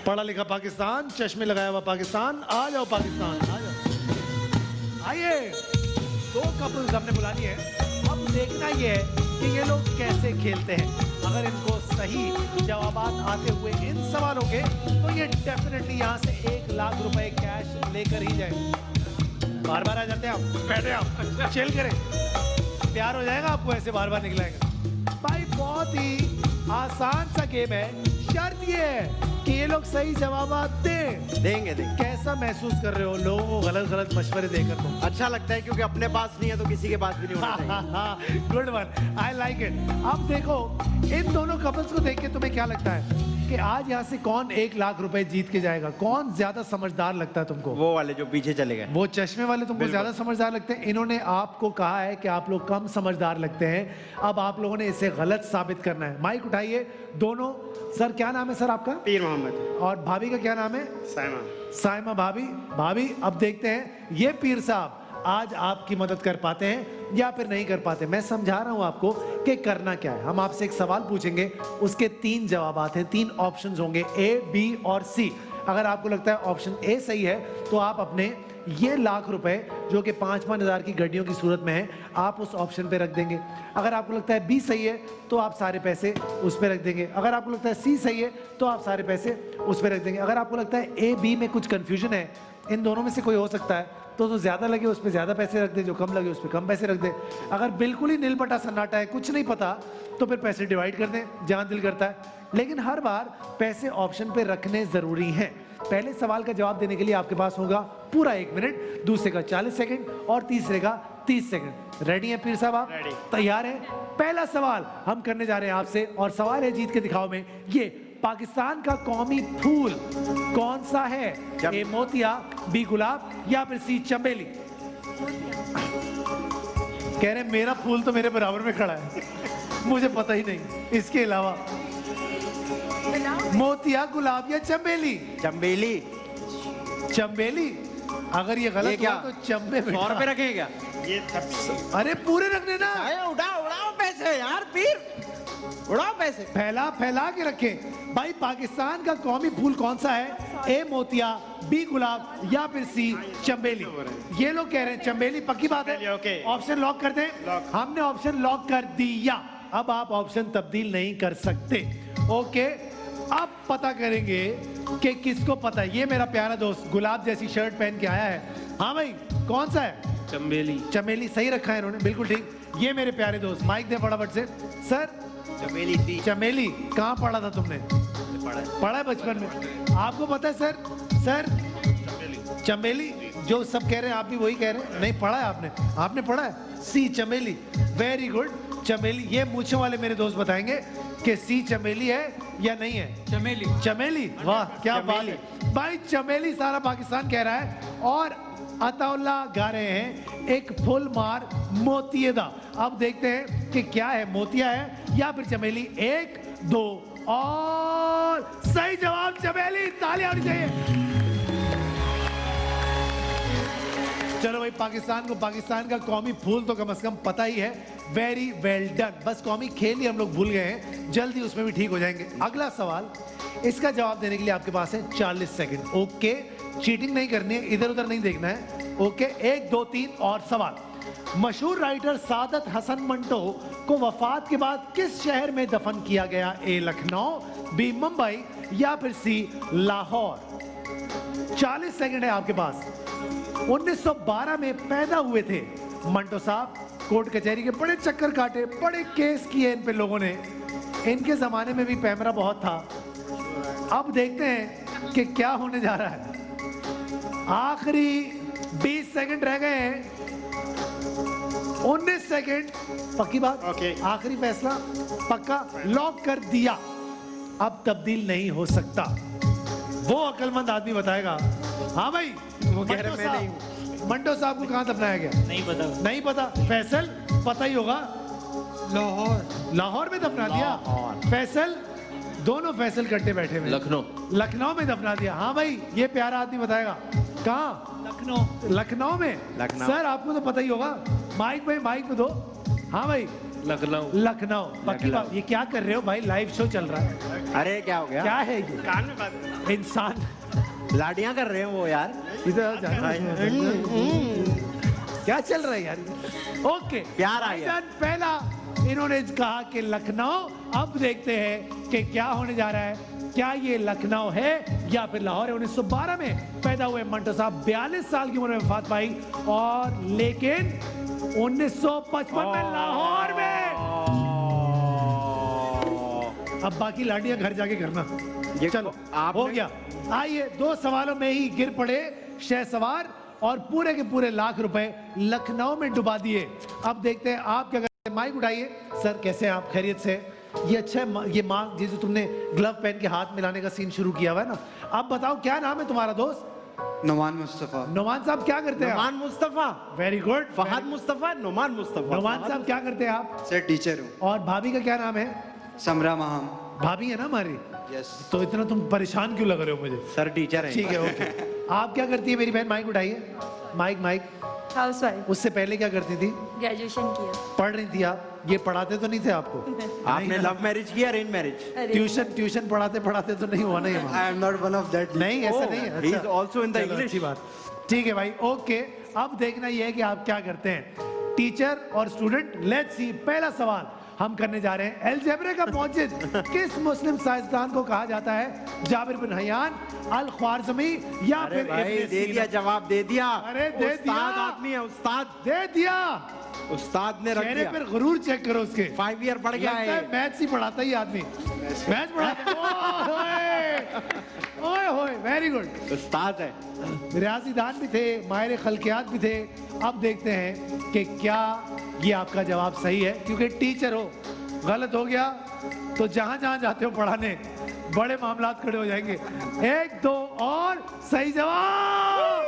पढ़ा लिखा पाकिस्तान, चश्मे लगाया हुआ पाकिस्तान, आ जाओ पाकिस्तान, आ जाओ। आइए, 2 कपल्स हमने बुला लिए हैं। अब देखना ये है कि ये लोग कैसे खेलते हैं। अगर इनको सही जवाबात आते हुए इन सवालों के, तो ये डेफिनेटली यहाँ से 1 लाख रुपए कैश लेकर ही जाए। बार बार आ जाते हैं आप, बैठे आप, चिल करें, प्यार हो जाएगा आपको ऐसे बार बार निकलाएगा। भाई बहुत ही आसान सा गेम है। शर्त ये है कि ये लोग सही जवाब देंगे। कैसा महसूस कर रहे हो लोगों को गलत गलत मशवरे देकर? तो अच्छा लगता है क्योंकि अपने पास नहीं है तो किसी के पास भी नहीं होना चाहिए। Good one, I like it. अब देखो इन दोनों कपल्स को देख के तुम्हें क्या लगता है कि आज यहाँ से कौन 1 लाख रुपए जीत के जाएगा? कौन ज्यादा समझदार लगता है तुमको? वो वाले जो पीछे चले गए, वो चश्मे वाले तुमको ज्यादा समझदार लगते हैं। इन्होंने आपको कहा है कि आप लोग कम समझदार लगते हैं। अब आप लोगों ने इसे गलत साबित करना है। माइक उठाइए दोनों। सर क्या नाम है सर आपका? पीर मोहम्मद। और भाभी का क्या नाम है? साइमा। साइमा भाभी। भाभी अब देखते हैं ये पीर साहब आज आपकी मदद कर पाते हैं या फिर नहीं कर पाते। मैं समझा रहा हूं आपको कि करना क्या है। हम आपसे एक सवाल पूछेंगे, उसके 3 जवाबात हैं, 3 ऑप्शंस होंगे, ए, बी और सी। अगर आपको लगता है ऑप्शन ए सही है तो आप अपने ये लाख रुपए जो कि 5-5 हजार की गड्डियों की सूरत में है, आप उस ऑप्शन पे रख देंगे। अगर आपको लगता है बी सही है तो आप सारे पैसे उस पे रख देंगे। अगर आपको लगता है सी सही है तो आप सारे पैसे उस पे रख देंगे। अगर आपको लगता है ए बी में कुछ कंफ्यूजन है, इन दोनों में से कोई हो सकता है, तो जो ज्यादा लगे उस पे ज्यादा पैसे रख दे, जो कम लगे उस पे कम पैसे रख दे। अगर बिल्कुल ही नीलबटा सन्नाटा है, कुछ नहीं पता, तो फिर पैसे डिवाइड कर दें जहां दिल करता है। लेकिन हर बार पैसे ऑप्शन पे रखने जरूरी हैं। पहले सवाल का जवाब देने के लिए आपके पास होगा पूरा 1 मिनट, दूसरे का 40 सेकंड और तीसरे का 30 सेकंड। रेडी है पीर साहब? आप तैयार हैं? पहला सवाल हम करने जा रहे हैं आपसे, और सवाल है जीत के दिखाओ में। ये पाकिस्तान का कौमी फूल कौन सा है? ए मोतिया, बी गुलाब या फिर सी चमेली? कह रहे मेरा फूल तो मेरे बराबर में खड़ा है, मुझे पता ही नहीं। इसके अलावा मोतिया, गुलाब या चमेली? चमेली। चमेली? अगर ये गलत हुआ तो चंबे 100 रुपए रखें क्या? ये अरे पूरे रखने ना। उड़ाओ पैसे यार पीर, उड़ाओ पैसे। फैला के रखें। भाई पाकिस्तान का कौमी फूल कौन सा है? ए मोतिया, बी गुलाब या फिर सी चंबेली? ये लोग कह रहे हैं चंबेली। पक्की बात है? ऑप्शन लॉक कर दें? हमने ऑप्शन लॉक कर दिया। अब आप ऑप्शन तब्दील नहीं कर सकते। ओके, अब पता करेंगे कि किसको पता है। ये मेरा प्यारा दोस्त गुलाब जैसी शर्ट पहन के आया है। हाँ भाई कौन सा है? चमेली। चमेली सही रखा है इन्होंने, बिल्कुल ठीक। ये मेरे प्यारे दोस्त, माइक दे फटाफट से। सर चमेली थी। चमेली कहाँ पढ़ा था तुमने? पढ़ा है बचपन में। आपको पता है सर? सर चमेली जो सब कह रहे हैं आप भी वही कह रहे हैं? नहीं पढ़ा है आपने? आपने पढ़ा है सी चमेली। वेरी गुड, चमेली। ये मूंछों वाले मेरे दोस्त बताएंगे कि सी चमेली है या नहीं है। चमेली। चमेली, वाह क्या बात है भाई। चमेली सारा पाकिस्तान कह रहा है। और अताउल्ला गा रहे हैं एक फुल मार मोतियेदा। अब देखते हैं कि क्या है, मोतिया है या फिर चमेली। 1, 2 और सही जवाब चमेली। तालियां होनी चाहिए। चलो भाई, पाकिस्तान को पाकिस्तान का कौमी फूल तो कम से कम पता ही है। Very well done. बस कौमी खेल ही हम लोग भूल गए हैं, जल्दी उसमें भी ठीक हो जाएंगे। अगला सवाल, इसका जवाब देने के लिए आपके पास है 40 सेकंड। ओके, चीटिंग नहीं करनी है, इधर उधर नहीं देखना है। ओके, 1, 2, 3 और सवाल। मशहूर राइटर सादत हसन मंटो को वफात के बाद किस शहर में दफन किया गया? ए लखनऊ, बी मुंबई या फिर सी लाहौर? 40 सेकंड है आपके पास। 1912 में पैदा हुए थे मंटो साहब। कोर्ट कचहरी के बड़े चक्कर काटे, बड़े केस किए इन पे लोगों ने। इनके जमाने में भी पैमरा बहुत था। अब देखते हैं कि क्या होने जा रहा है। आखिरी 20 सेकंड रह गए हैं। 19 सेकंड। पक्की बात? ओके। आखिरी फैसला पक्का? लॉक कर दिया। अब तब्दील नहीं हो सकता, वो अक्लमंद आदमी बताएगा। हाँ भाई, वो कह रहे मैं नहीं। मंटो साहब को कहां दफनाया गया? नहीं पता। नहीं पता। फैसल पता ही होगा। लाहौर। लाहौर में दफना दिया। फैसल, दोनों फैसल कट्टे बैठे हुए। लखनऊ में दफना दिया। हाँ भाई, ये प्यारा आदमी बताएगा। कहाँ? लखनऊ में। लखनऊ। सर आपको तो पता ही होगा। माइक भाई, माइक में दो। हाँ भाई, लखनऊ। लखनऊ। पक्की बात। ये क्या कर रहे हो भाई, लाइव शो चल रहा है। अरे क्या हो गया? क्या है ये? कान में बात। इंसान लाडियां कर रहे हैं वो यार। इधर क्या चल रहा है यार ये? ओके, प्यार आ गया। भाईजान, पहला इन्होंने कहा कि लखनऊ। अब देखते हैं कि क्या होने जा रहा है। क्या ये लखनऊ है या फिर लाहौर है? 1912 में पैदा हुए मंटो साहब 42 साल की उम्र में वफात पाई, और लेकिन 1955 में लाहौर में। अब बाकी लाडियां घर जाके करना। ये चलो आपने- हो गया। आइए, 2 सवालों में ही गिर पड़े शहसवार और पूरे के पूरे लाख रुपए लखनऊ में डुबा दिए। अब देखते हैं आप क्या करते हैं। माइक उठाइए। सर कैसे हैं आप? खैरियत से? ये अच्छा है। ये माँ जी जो तुमने ग्लव पहन के हाथ मिलाने का सीन शुरू किया हुआ है ना। अब बताओ क्या नाम है तुम्हारा दोस्त? नुमान मुस्तफा। नुमान साहब क्या करते हैं? नुमान मुस्तफा। Very good. फहद मुस्तफा, नुमान मुस्तफा। नुमान साहब क्या करते हैं आप? सर टीचर हूँ। और भाभी का क्या नाम है? समरा महाम। भाभी है ना हमारी? यस। तो इतना तुम परेशान क्यों लग रहे हो मुझे? सर टीचर है। ठीक है, ओके। आप क्या करती है मेरी बहन? माइक उठाइए। माइक। House wife. उससे पहले क्या करती थी? ग्रेजुएशन किया। पढ़ रही थी आप? ये पढ़ाते तो नहीं थे आपको? आपने लव मैरिज किया, अरेंज मैरिज? ट्यूशन पढ़ाते तो नहीं हुआ ना ये? I am not one of that. नहीं, ऐसा नहीं है। He is also in the चलो, English. अच्छी बात। ठीक है भाई, ओके। अब देखना ये है कि आप क्या करते हैं, टीचर और स्टूडेंट। लेट्स सी, पहला सवाल हम करने जा रहे हैं। अलजेब्रे का मौजिद किस मुस्लिम साइंसदान को कहा जाता है? जाबिर बिन हयान, अल ख्वारिज़मी या अरे फिर भाई इब्ने दे सीना? दिया, जवाब दे दिया। अरे दे उस्ताद दिया। आदमी है, उस्ताद। दे दिया। उस्ताद ने रख चेहरे दिया। पर गुरूर चेक करो उसके। 5 ईयर पढ़ गया लगता है है। मैथ्स ही पढ़ाता ही आदमी। मैथ्स पढ़ाता। ओए होए, वेरी गुड। उस्ताद है। रियाजीदान भी थे, माहिर खल्कियात भी थे। अब देखते हैं कि क्या ये आपका जवाब सही है, क्योंकि टीचर हो। गलत हो गया तो जहां जहां जाते हो पढ़ाने बड़े मामलात खड़े हो जाएंगे। 1 2 और सही जवाब।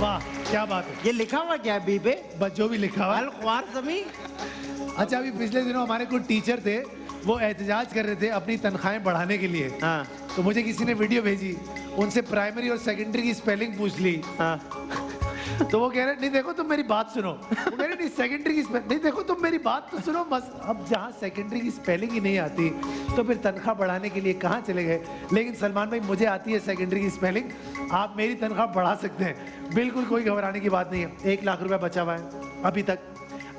वाह, क्या बात है। ये लिखा हुआ क्या है बी पे? बस जो भी लिखा हुआ है। अल ख्वारिज़मी। अच्छा, अभी पिछले दिनों हमारे कुछ टीचर थे, वो एहतजाज कर रहे थे अपनी तनख्वाहें बढ़ाने के लिए। हाँ तो मुझे किसी ने वीडियो भेजी, उनसे प्राइमरी और सेकेंडरी की स्पेलिंग पूछ ली। हाँ। तो वो कह रहे नहीं देखो तुम मेरी बात सुनो। वो कह रहे नहीं सेकेंडरी की नहीं देखो तुम मेरी बात तो सुनो बस। अब जहाँ सेकेंडरी की स्पेलिंग ही नहीं आती तो फिर तनख्वाह बढ़ाने के लिए कहाँ चले गए? लेकिन सलमान भाई, मुझे आती है सेकेंडरी की स्पेलिंग, आप मेरी तनख्वाह बढ़ा सकते हैं, बिल्कुल कोई घबराने की बात नहीं है। 1 लाख रुपया बचा हुआ है अभी तक।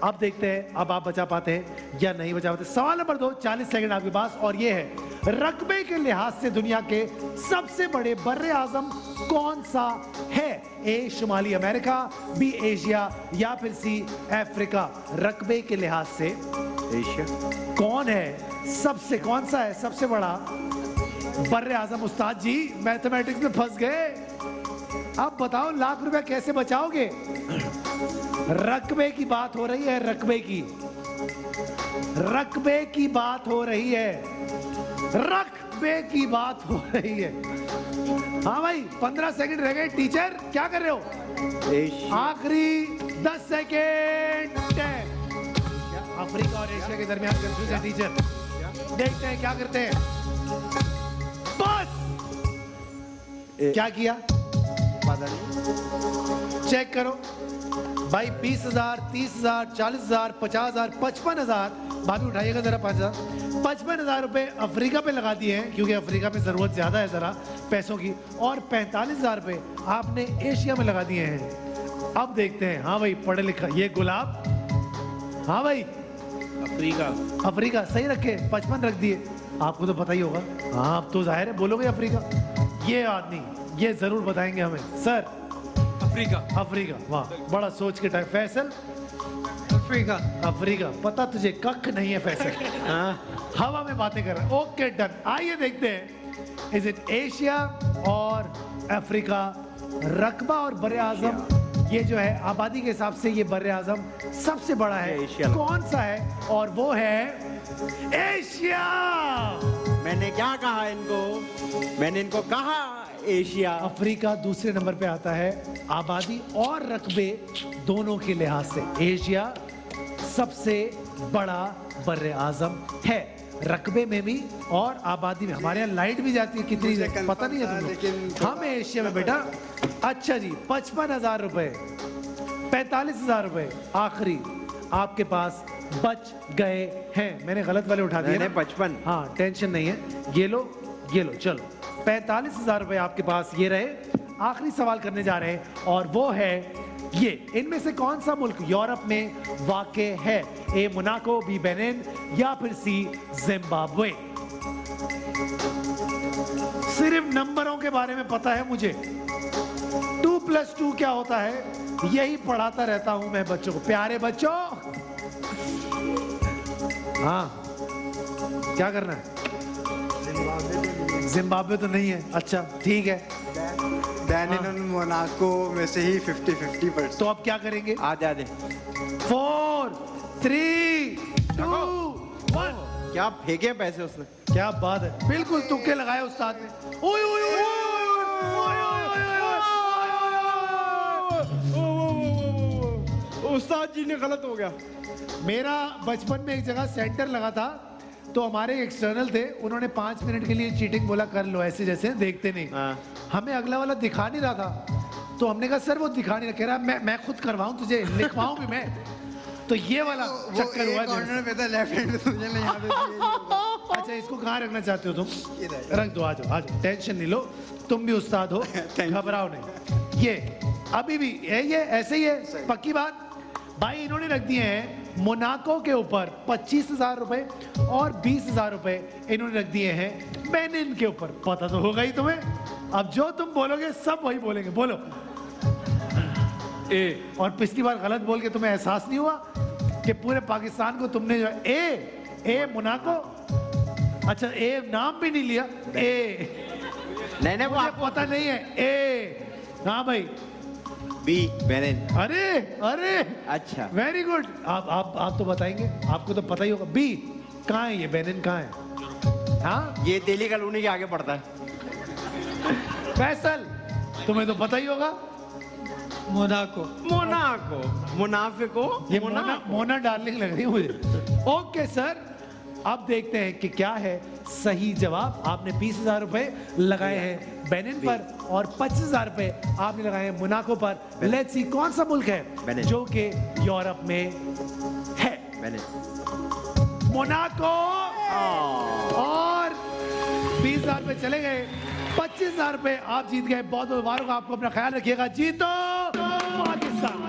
अब देखते हैं अब आप बचा पाते हैं या नहीं बचा पाते। सवाल नंबर 2, 40 सेकंड आपके पास, और ये है रकबे के लिहाज से दुनिया के सबसे बड़े बर्रे आजम कौन सा है? ए शुमाली अमेरिका, बी एशिया या फिर सी अफ्रीका। रकबे के लिहाज से एशिया। कौन है सबसे, कौन सा है सबसे बड़ा बर्रे आजम? उस्ताद जी मैथमेटिक्स में फंस गए। अब बताओ लाख रुपया कैसे बचाओगे? रकबे की बात हो रही है, रकबे की बात हो रही है, रकबे की बात हो रही है। हाँ भाई, 15 सेकंड रह गए। टीचर क्या कर रहे हो? एशिया। आखिरी 10 सेकेंड। अफ्रीका और एशिया के दरमियान कंफ्यूज है टीचर। देखते हैं क्या करते हैं। बस क्या किया? चेक करो भाई। 20,000, 30,000, 40,000, 50,000, 55,000। भाभी उठाइएगा जरा 5,000। 55,000 रुपए अफ्रीका पे लगा दिए हैं, क्योंकि अफ्रीका में जरूरत ज्यादा है जरा पैसों की, और 45,000 रुपए आपने एशिया में लगा दिए हैं। अब देखते हैं। हाँ भाई, पढ़े लिखा। ये गुलाब, हाँ भाई अफ्रीका सही रखे, 55 रख दिए। आपको तो पता ही होगा। हाँ, अब तो जाहिर है बोलोगे अफ्रीका। ये आदमी ये जरूर बताएंगे हमें। Sir Africa. वाह, बड़ा सोच के टाइम। फैसल? अफ्रीका। पता तुझे कख नहीं है फैसल। हाँ, हवा में बातें कर रहा है। Okay done. आइए देखते हैं, इज इट एशिया और अफ्रीका? रकबा और बर्रे आजम, ये जो है आबादी के हिसाब से ये बर्रे आजम सबसे बड़ा है, एशिया। कौन सा है? और वो है एशिया। मैंने क्या कहा इनको? मैंने इनको कहा एशिया। अफ्रीका दूसरे नंबर पे आता है आबादी और रकबे दोनों के लिहाज से। एशिया सबसे बड़ा बर्रे आजम है, रकबे में भी और आबादी में। हमारे यहाँ लाइट भी जाती है कितनी, पता नहीं है तुम्हें? हम एशिया में बेटा। अच्छा जी, 55,000 रुपए 45,000 रुपए आखिरी आपके पास बच गए हैं। मैंने गलत वाले उठा दिए मैंने ना? 55। हाँ टेंशन नहीं है, ये लो चलो 45,000 रुपए आपके पास ये रहे। आखिरी सवाल करने जा रहे हैं और वो है ये, इनमें से कौन सा मुल्क यूरोप में वाक़ है? ए मोनाको, बी बेनिन या फिर सी जिम्बाब्वे। सिर्फ नंबरों के बारे में पता है मुझे, 2+2 क्या होता है यही पढ़ाता रहता हूं मैं बच्चों को। प्यारे बच्चों, हाँ क्या करना है? जिम्बाब्वे तो नहीं है, अच्छा ठीक है। बेनिन और मोनाको में से ही 50-50%। तो अब क्या करेंगे? आधे आधे। 4 3 2 1। क्या फेंके पैसे उसने? क्या बात है, बिल्कुल तुक्के लगाए उस्ताद ने। ओए ओए ओए उस्ताद जी ने गलत हो गया। मेरा बचपन में एक जगह सेंटर लगा था, तो हमारे एक्सटर्नल थे, उन्होंने 5 मिनट के लिए चीटिंग बोला कर लो, ऐसे जैसे देखते नहीं। हाँ। हमें अगला वाला दिखा नहीं रहा था, तो हमने कहा सर वो दिखा नहीं रहा। कह रहा मैं खुद करवाऊं, तुझे लिखवाऊं भी मैं। तो ये वाला चक्कर हुआ मेरे कॉर्नर पे था लेफ्ट हैंड, तुझे नहीं यहाँ पे भी यही होगा। साथ। अच्छा इसको कहाँ रखना चाहते हो तुम? इधर। रख दो, आ जाओ टेंशन नहीं लो, तुम भी उस्ताद हो, घबराओ नहीं। ये अभी भी ये ऐसे ही है, पक्की बात। भाई इन्होंने रख दिए हैं मोनाको के ऊपर 25,000 रुपए और 20,000 रुपए इन्होंने रख दिए हैं बेनिन के ऊपर। पता तो होगा ही तुम्हें, अब जो तुम बोलोगे सब वही बोलेंगे। बोलो ए। और पिछली बार गलत बोल के तुम्हें एहसास नहीं हुआ कि पूरे पाकिस्तान को तुमने जो ए मोनाको, अच्छा ए नाम भी नहीं लिया, ए नहीं वो मुझे आपको पता नहीं है ए। हाँ भाई, बी बेनिन। अरे अरे अच्छा वेरी गुड। आप तो बताएंगे, आपको तो पता ही होगा। बी कहाँ है ये, बेनिन कहाँ है? हाँ ये दिल्ली कॉलोनी के आगे पड़ता है। फैसल तुम्हें तो पता ही होगा। मोनाको। मोनाको, मुनाफिको, ये मोना डार्लिंग लग रही है मुझे। ओके सर, अब देखते हैं कि क्या है सही जवाब। आपने 20,000 रुपए लगाए हैं बेनिन पर और 25,000 रुपए आपने लगाए हैं मोनाको पर। लेट्स सी कौन सा मुल्क है बेनिन। जो कि यूरोप में है। बेनिन। मोनाको। और 20,000 रुपए चले गए, 25,000 रुपए आप जीत गए। बहुत बहुत मुबारक, आपको अपना ख्याल रखिएगा। जीतो पाकिस्तान।